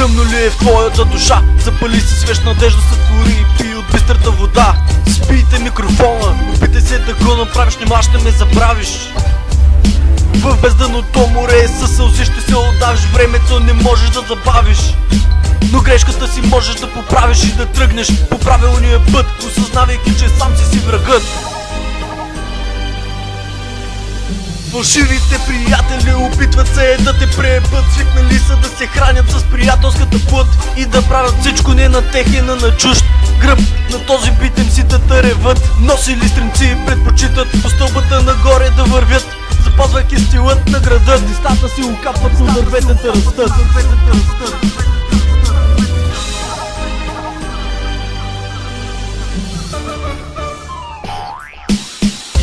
Тъмно ли е в твоята душа? Запали си свещ надежда, сътвори и пи от бистрата вода. Спийте микрофона, опитай се да го направиш, нима ще ме забравиш. В бездъното море със сълзи ще се отдавиш, времето не можеш да забавиш. Но грешката си можеш да поправиш и да тръгнеш по правилния път, осъзнавайки, че сам си врагът. Фалшивите приятели опитват се да те преебат, свикнали са да се хранят с приятелската плът и да правят всичко не на техен, а на чужд гръб. На този бит MC-тата реват, носили стринци предпочитат по стълбата нагоре да вървят, запазвайки стилът на града. Дистата си окапват, но дърветата растат.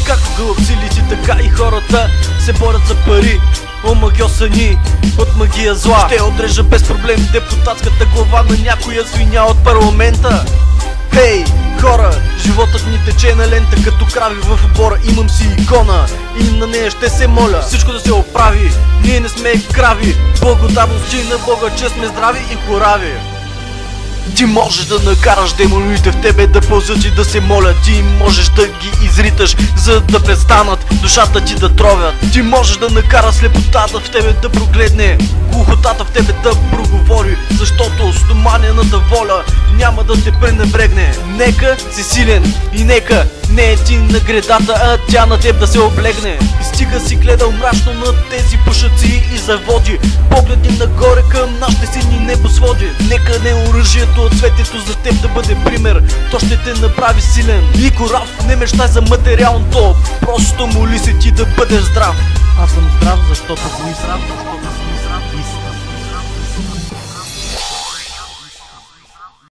Както гълъбсилици, така и хората се борят за пари, омагьосани от магия зла. Ще отрежа без проблем депутатската глава на някоя свиня от парламента. Хей, хора, животът ни тече на лента като крави в обора. Имам си икона и на нея ще се моля всичко да се оправи. Ние не сме крави, благодарности на Бога, че сме здрави и хорави. Ти можеш да накараш демоните в тебе да пълзят и да се молят. Ти можеш да ги изриташ, за да престанат душата ти да тровят. Ти можеш да накараш слепотата в тебе да прогледне, глухотата в тебе да проговори, защото стоманената воля няма да те пренебрегне. Нека си силен и нека не е ти на гредата, а тя на теб да се облегне. И стига си гледал мрачно на тези пушаци и заводи, погледни нагоре към нашите сини небосводи. Нека не оръжието от светето за теб да бъде пример, то ще те направи силен и корав. Не мечтай за материалното, просто моли се ти да бъдеш здрав. Аз съм здрав, защото го израв, защото